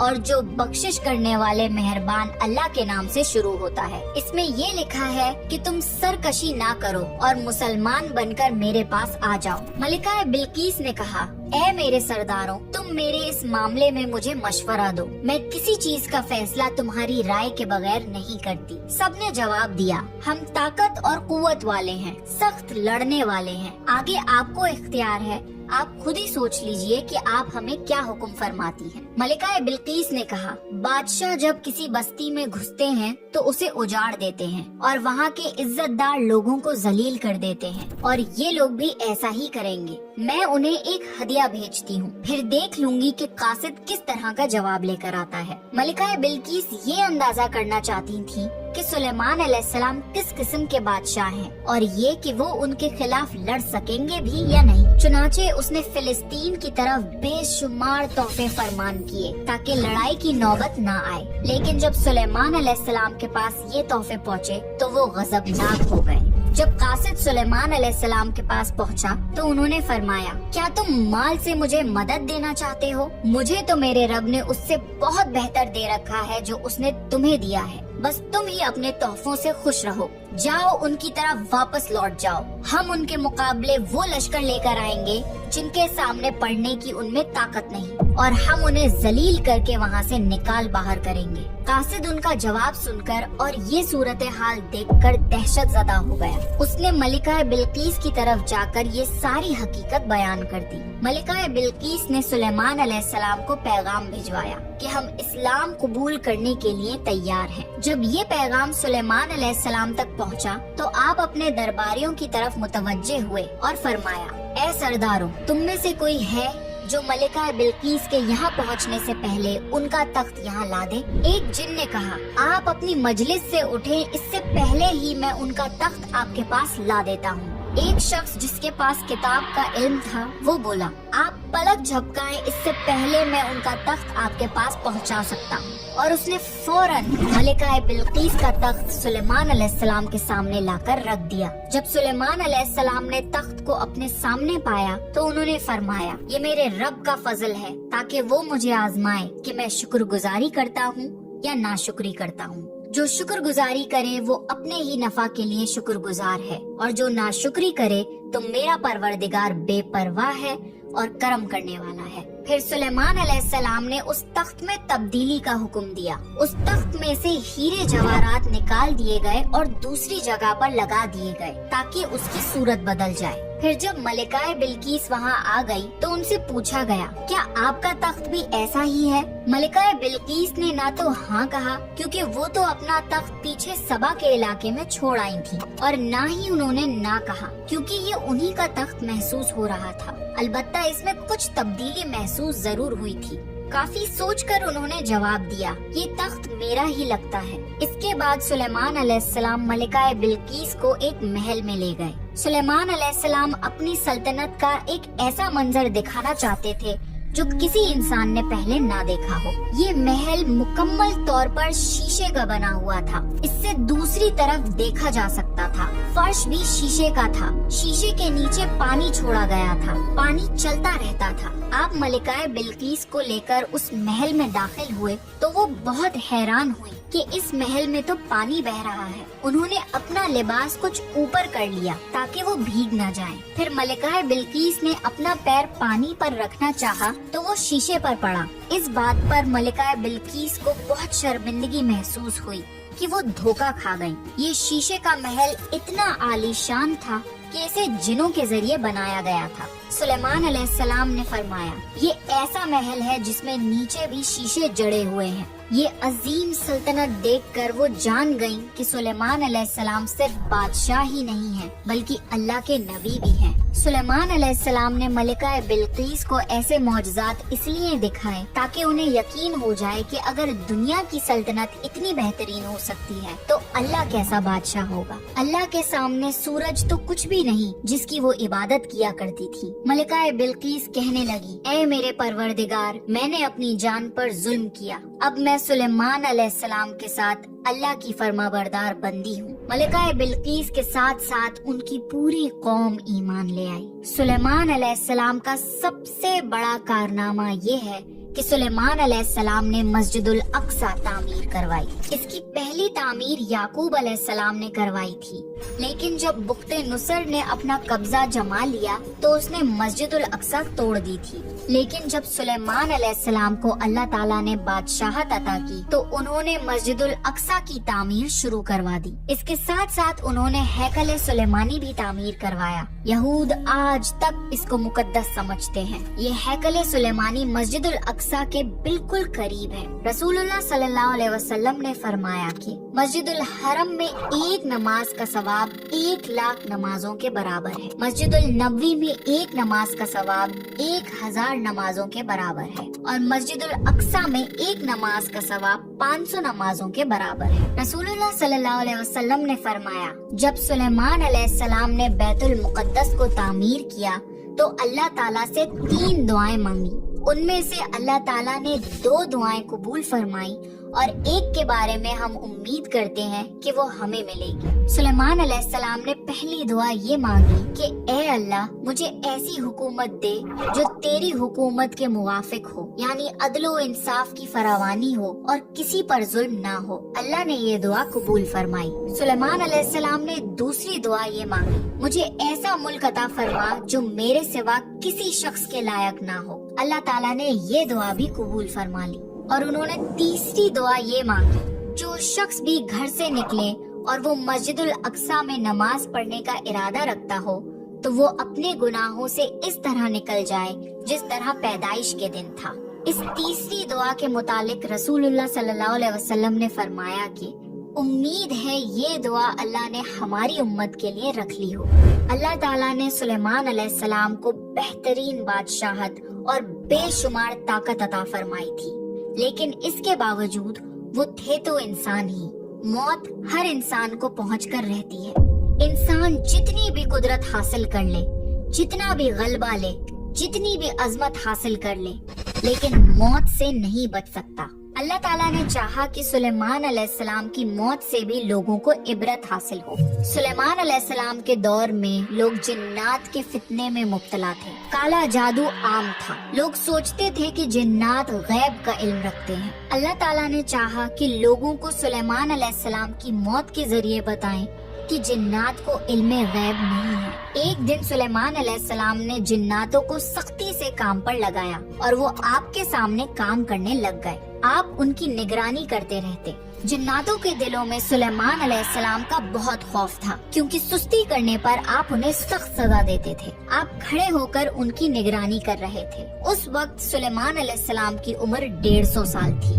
اور جو بخشش کرنے والے مہربان اللہ کے نام سے شروع ہوتا ہے۔ اس میں یہ لکھا ہے کہ تم سرکشی نہ کرو اور مسلمان بن کر میرے پاس آ جاؤ۔ ملکہ بلقیس نے کہا، اے میرے سرداروں، تم میرے اس معاملے میں مجھے مشورہ دو، میں کسی چیز کا فیصلہ تمہاری رائے کے بغیر نہیں کرتی۔ سب نے جواب دیا، ہم طاقت اور قوت والے ہیں، سخت لڑنے والے ہیں، آگے آپ کو اختیار ہے، آپ خود ہی سوچ لیجئے کہ آپ ہمیں کیا حکم فرماتی ہیں۔ ملکہ بلقیس نے کہا، بادشاہ جب کسی بستی میں گھستے ہیں تو اسے اجاڑ دیتے ہیں اور وہاں کے عزت دار لوگوں کو ذلیل کر دیتے ہیں، اور یہ لوگ بھی ایسا ہی کریں گے۔ میں انہیں ایک ہدیہ بھیجتی ہوں، پھر دیکھ لوں گی کہ قاصد کس طرح کا جواب لے کر آتا ہے۔ ملکہ بلقیس یہ اندازہ کرنا چاہتی تھی کہ سلیمان علیہ السلام کس قسم کے بادشاہ ہیں اور یہ کہ وہ ان کے خلاف لڑ سکیں گے بھی یا نہیں۔ چنانچہ اس نے فلسطین کی طرف بے شمار تحفے فرمان کیے تاکہ لڑائی کی نوبت نہ آئے، لیکن جب سلیمان علیہ السلام کے پاس یہ تحفے پہنچے تو وہ غضبناک ہو گئے۔ جب قاصد سلیمان علیہ السلام کے پاس پہنچا تو انہوں نے فرمایا، کیا تم مال سے مجھے مدد دینا چاہتے ہو؟ مجھے تو میرے رب نے اس سے بہت بہتر دے رکھا ہے جو اس نے تمہیں دیا ہے، بس تم ہی اپنے تحفوں سے خوش رہو، جاؤ ان کی طرف واپس لوٹ جاؤ، ہم ان کے مقابلے وہ لشکر لے کر آئیں گے جن کے سامنے پڑنے کی ان میں طاقت نہیں، اور ہم انہیں ذلیل کر کے وہاں سے نکال باہر کریں گے۔ قاصد ان کا جواب سن کر اور یہ صورتحال دیکھ کر دہشت زدہ ہو گیا۔ اس نے ملکہ بلقیس کی طرف جا کر یہ ساری حقیقت بیان کر دی۔ ملکہ بلقیس نے سلیمان علیہ السلام کو پیغام بھجوایا کہ ہم اسلام قبول کرنے کے لیے تیار ہیں۔ جب یہ پیغام سلیمان علیہ السلام تک پہنچا تو آپ اپنے درباریوں کی طرف متوجہ ہوئے اور فرمایا، اے سرداروں، تم میں سے کوئی ہے جو ملکہ بلقیس کے یہاں پہنچنے سے پہلے ان کا تخت یہاں لا دے؟ ایک جن نے کہا، آپ اپنی مجلس سے اٹھیں، اس سے پہلے ہی میں ان کا تخت آپ کے پاس لا دیتا ہوں۔ ایک شخص جس کے پاس کتاب کا علم تھا وہ بولا، آپ پلک جھپکائیں، اس سے پہلے میں ان کا تخت آپ کے پاس پہنچا سکتا ہوں۔ اور اس نے فوراً ملکہ بلقیس کا تخت سلیمان علیہ السلام کے سامنے لا کر رکھ دیا۔ جب سلیمان علیہ السلام نے تخت کو اپنے سامنے پایا تو انہوں نے فرمایا، یہ میرے رب کا فضل ہے تاکہ وہ مجھے آزمائے کہ میں شکر گزاری کرتا ہوں یا ناشکری کرتا ہوں۔ جو شکر گزاری کرے وہ اپنے ہی نفع کے لیے شکر گزار ہے، اور جو ناشکری کرے تو میرا پروردگار بے پرواہ ہے اور کرم کرنے والا ہے۔ پھر سلیمان علیہ السلام نے اس تخت میں تبدیلی کا حکم دیا۔ اس تخت میں سے ہیرے جواہرات نکال دیے گئے اور دوسری جگہ پر لگا دیے گئے تاکہ اس کی صورت بدل جائے۔ پھر جب ملکہ بلقیس وہاں آ گئی تو ان سے پوچھا گیا، کیا آپ کا تخت بھی ایسا ہی ہے؟ ملکہ بلقیس نے نہ تو ہاں کہا، کیونکہ وہ تو اپنا تخت پیچھے سبا کے علاقے میں چھوڑ آئی تھی، اور نہ ہی انہوں نے نہ کہا، کیونکہ یہ انہی کا تخت محسوس ہو رہا تھا۔ البتہ اس میں کچھ تبدیلی محسوس ضرور ہوئی تھی۔ کافی سوچ کر انہوں نے جواب دیا، یہ تخت میرا ہی لگتا ہے۔ اس کے بعد سلیمان علیہ السلام ملکہ بلقیس کو ایک محل میں لے گئے۔ سلیمان علیہ السلام اپنی سلطنت کا ایک ایسا منظر دکھانا چاہتے تھے جو کسی انسان نے پہلے نہ دیکھا ہو۔ یہ محل مکمل طور پر شیشے کا بنا ہوا تھا، اس سے دوسری طرف دیکھا جا سکتا تھا۔ فرش بھی شیشے کا تھا، شیشے کے نیچے پانی چھوڑا گیا تھا، پانی چلتا رہتا تھا۔ آپ ملکہ بلقیس کو لے کر اس محل میں داخل ہوئے تو وہ بہت حیران ہوئی کہ اس محل میں تو پانی بہ رہا ہے۔ انہوں نے اپنا لباس کچھ اوپر کر لیا تاکہ وہ بھیگ نہ جائیں۔ پھر ملکہ بلقیس نے اپنا پیر پانی پر رکھنا چاہا تو وہ شیشے پر پڑا۔ اس بات پر ملکہ بلقیس کو بہت شرمندگی محسوس ہوئی کہ وہ دھوکہ کھا گئیں۔ یہ شیشے کا محل اتنا عالیشان تھا کہ اسے جنوں کے ذریعے بنایا گیا تھا۔ سلیمان علیہ السلام نے فرمایا، یہ ایسا محل ہے جس میں نیچے بھی شیشے جڑے ہوئے ہیں۔ یہ عظیم سلطنت دیکھ کر وہ جان گئیں کہ سلیمان علیہ السلام صرف بادشاہ ہی نہیں ہیں بلکہ اللہ کے نبی بھی ہیں۔ سلیمان علیہ السلام نے ملکہ بلقیس کو ایسے معجزات اس لیے دکھائے تاکہ انہیں یقین ہو جائے کہ اگر دنیا کی سلطنت اتنی بہترین ہو سکتی ہے تو اللہ کیسا بادشاہ ہوگا۔ اللہ کے سامنے سورج تو کچھ بھی نہیں جس کی وہ عبادت کیا کرتی تھی۔ ملکہ بلقیس کہنے لگی، اے میرے پروردگار، میں نے اپنی جان پر ظلم کیا، اب میں سلیمان علیہ السلام کے ساتھ اللہ کی فرما بردار بندی ہوں۔ ملکہ بلقیس کے ساتھ ساتھ ان کی پوری قوم ایمان لے آئی۔ سلیمان علیہ السلام کا سب سے بڑا کارنامہ یہ ہے کہ سلیمان علیہ السلام نے مسجد الاقصی تعمیر کروائی۔ اس کی پہلی تعمیر یعقوب علیہ السلام نے کروائی تھی، لیکن جب بخت نصر نے اپنا قبضہ جما لیا تو اس نے مسجد الاقصی توڑ دی تھی۔ لیکن جب سلیمان علیہ السلام کو اللہ تعالیٰ نے بادشاہت عطا کی تو انہوں نے مسجد الاقصی کی تعمیر شروع کروا دی۔ اس کے ساتھ ساتھ انہوں نے ہیکل سلیمانی بھی تعمیر کروایا۔ یہود آج تک اس کو مقدس سمجھتے ہیں۔ یہ ہیکل سلیمانی مسجد الاقصی کے بالکل قریب ہے۔ رسول اللہ صلی اللہ علیہ وسلم نے فرمایا کہ مسجد الحرم میں ایک نماز کا ثواب 1,00,000 نمازوں کے برابر ہے۔ مسجد النبوی میں ایک نماز کا ثواب 1,000 نمازوں کے برابر ہے، اور مسجد الاقصی میں ایک نماز کا ثواب 500 نمازوں کے برابر ہے۔ رسول اللہ صلی اللہ علیہ وسلم نے فرمایا، جب سلیمان علیہ السلام نے بیت المقدس کو تعمیر کیا تو اللہ تعالیٰ سے 3 دعائیں مانگی۔ ان میں سے اللہ تعالیٰ نے 2 دعائیں قبول فرمائی اور ایک کے بارے میں ہم امید کرتے ہیں کہ وہ ہمیں ملے گی۔ سلیمان علیہ السلام نے پہلی دعا یہ مانگی کہ اے اللہ، مجھے ایسی حکومت دے جو تیری حکومت کے موافق ہو، یعنی عدل و انصاف کی فراوانی ہو اور کسی پر ظلم نہ ہو۔ اللہ نے یہ دعا قبول فرمائی۔ سلیمان علیہ السلام نے دوسری دعا یہ مانگی، مجھے ایسا ملک عطا فرما جو میرے سوا کسی شخص کے لائق نہ ہو۔ اللہ تعالیٰ نے یہ دعا بھی قبول فرما لی۔ اور انہوں نے تیسری دعا یہ مانگی، جو شخص بھی گھر سے نکلے اور وہ مسجد الاقصی میں نماز پڑھنے کا ارادہ رکھتا ہو تو وہ اپنے گناہوں سے اس طرح نکل جائے جس طرح پیدائش کے دن تھا۔ اس تیسری دعا کے متعلق رسول اللہ صلی اللہ علیہ وسلم نے فرمایا کہ امید ہے یہ دعا اللہ نے ہماری امت کے لیے رکھ لی ہو۔ اللہ تعالیٰ نے سلیمان علیہ السلام کو بہترین بادشاہت اور بے شمار طاقت عطا فرمائی تھی، لیکن اس کے باوجود وہ تھے تو انسان ہی۔ موت ہر انسان کو پہنچ کر رہتی ہے۔ انسان جتنی بھی قدرت حاصل کر لے، جتنا بھی غلبہ لے، جتنی بھی عظمت حاصل کر لے، لیکن موت سے نہیں بچ سکتا۔ اللہ تعالیٰ نے چاہا کہ سلیمان علیہ السلام کی موت سے بھی لوگوں کو عبرت حاصل ہو۔ سلیمان علیہ السلام کے دور میں لوگ جنات کے فتنے میں مبتلا تھے۔ کالا جادو عام تھا۔ لوگ سوچتے تھے کہ جنات غیب کا علم رکھتے ہیں۔ اللہ تعالیٰ نے چاہا کہ لوگوں کو سلیمان علیہ السلام کی موت کے ذریعے بتائیں کہ جنات کو علم غیب نہیں ہے۔ ایک دن سلیمان علیہ السلام نے جناتوں کو سختی سے کام پر لگایا اور وہ آپ کے سامنے کام کرنے لگ گئے۔ آپ ان کی نگرانی کرتے رہتے۔ جناتوں کے دلوں میں سلیمان علیہ السلام کا بہت خوف تھا، کیونکہ سستی کرنے پر آپ انہیں سخت سزا دیتے تھے۔ آپ کھڑے ہو کر ان کی نگرانی کر رہے تھے۔ اس وقت سلیمان علیہ السلام کی عمر 150 سال تھی۔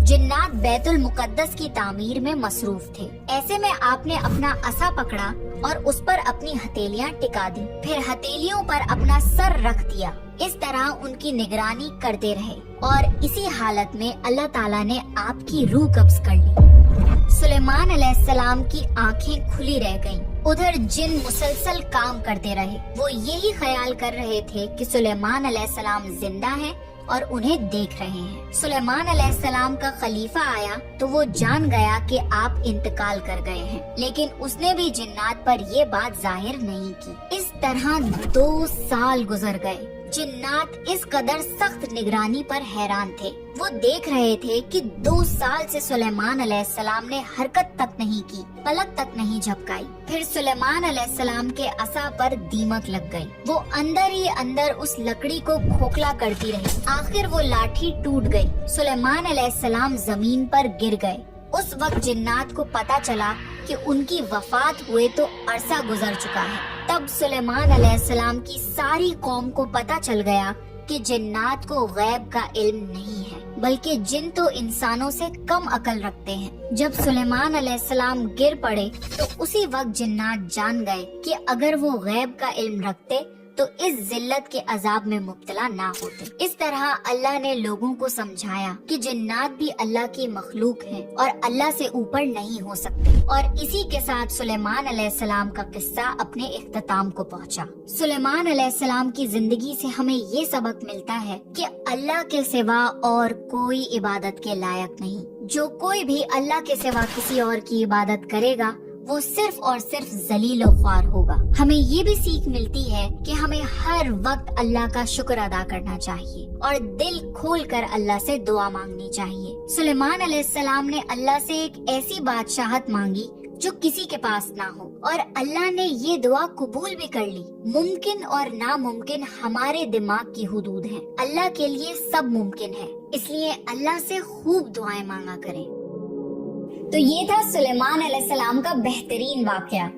جنات بیت المقدس کی تعمیر میں مصروف تھے۔ ایسے میں آپ نے اپنا عصا پکڑا اور اس پر اپنی ہتھیلیاں ٹکا دی، پھر ہتھیلیوں پر اپنا سر رکھ دیا۔ اس طرح ان کی نگرانی کرتے رہے اور اسی حالت میں اللہ تعالیٰ نے آپ کی روح قبض کر لی۔ سلیمان علیہ السلام کی آنکھیں کھلی رہ گئیں۔ ادھر جن مسلسل کام کرتے رہے۔ وہ یہی خیال کر رہے تھے کہ سلیمان علیہ السلام زندہ ہیں اور انہیں دیکھ رہے ہیں۔ سلیمان علیہ السلام کا خلیفہ آیا تو وہ جان گیا کہ آپ انتقال کر گئے ہیں، لیکن اس نے بھی جنات پر یہ بات ظاہر نہیں کی۔ اس طرح 2 سال گزر گئے۔ جنات اس قدر سخت نگرانی پر حیران تھے۔ وہ دیکھ رہے تھے کہ 2 سال سے سلیمان علیہ السلام نے حرکت تک نہیں کی، پلک تک نہیں جھپکائی۔ پھر سلیمان علیہ السلام کے عصا پر دیمک لگ گئی۔ وہ اندر ہی اندر اس لکڑی کو کھوکھلا کرتی رہی۔ آخر وہ لاٹھی ٹوٹ گئی۔ سلیمان علیہ السلام زمین پر گر گئے۔ اس وقت جنات کو پتا چلا کہ ان کی وفات ہوئے تو عرصہ گزر چکا ہے۔ تب سلیمان علیہ السلام کی ساری قوم کو پتا چل گیا کہ جنات کو غیب کا علم نہیں ہے، بلکہ جن تو انسانوں سے کم عقل رکھتے ہیں۔ جب سلیمان علیہ السلام گر پڑے تو اسی وقت جنات جان گئے کہ اگر وہ غیب کا علم رکھتے تو اس ذلت کے عذاب میں مبتلا نہ ہوتے۔ اس طرح اللہ نے لوگوں کو سمجھایا کہ جنات بھی اللہ کی مخلوق ہیں اور اللہ سے اوپر نہیں ہو سکتے، اور اسی کے ساتھ سلیمان علیہ السلام کا قصہ اپنے اختتام کو پہنچا۔ سلیمان علیہ السلام کی زندگی سے ہمیں یہ سبق ملتا ہے کہ اللہ کے سوا اور کوئی عبادت کے لائق نہیں۔ جو کوئی بھی اللہ کے سوا کسی اور کی عبادت کرے گا وہ صرف اور صرف ذلیل و خوار ہوگا۔ ہمیں یہ بھی سیکھ ملتی ہے کہ ہمیں ہر وقت اللہ کا شکر ادا کرنا چاہیے اور دل کھول کر اللہ سے دعا مانگنی چاہیے۔ سلیمان علیہ السلام نے اللہ سے ایک ایسی بادشاہت مانگی جو کسی کے پاس نہ ہو، اور اللہ نے یہ دعا قبول بھی کر لی۔ ممکن اور ناممکن ہمارے دماغ کی حدود ہیں، اللہ کے لیے سب ممکن ہے، اس لیے اللہ سے خوب دعائیں مانگا کریں۔ تو یہ تھا سلیمان علیہ السلام کا بہترین واقعہ۔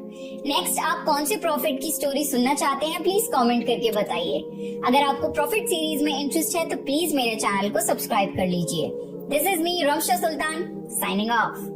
نیکسٹ آپ کون سے پروفٹ کی سٹوری سننا چاہتے ہیں پلیز کامنٹ کر کے بتائیے۔ اگر آپ کو پروفٹ سیریز میں انٹرسٹ ہے تو پلیز میرے چینل کو سبسکرائب کر لیجئے۔ دس از می رمشا سلطان سائننگ آف۔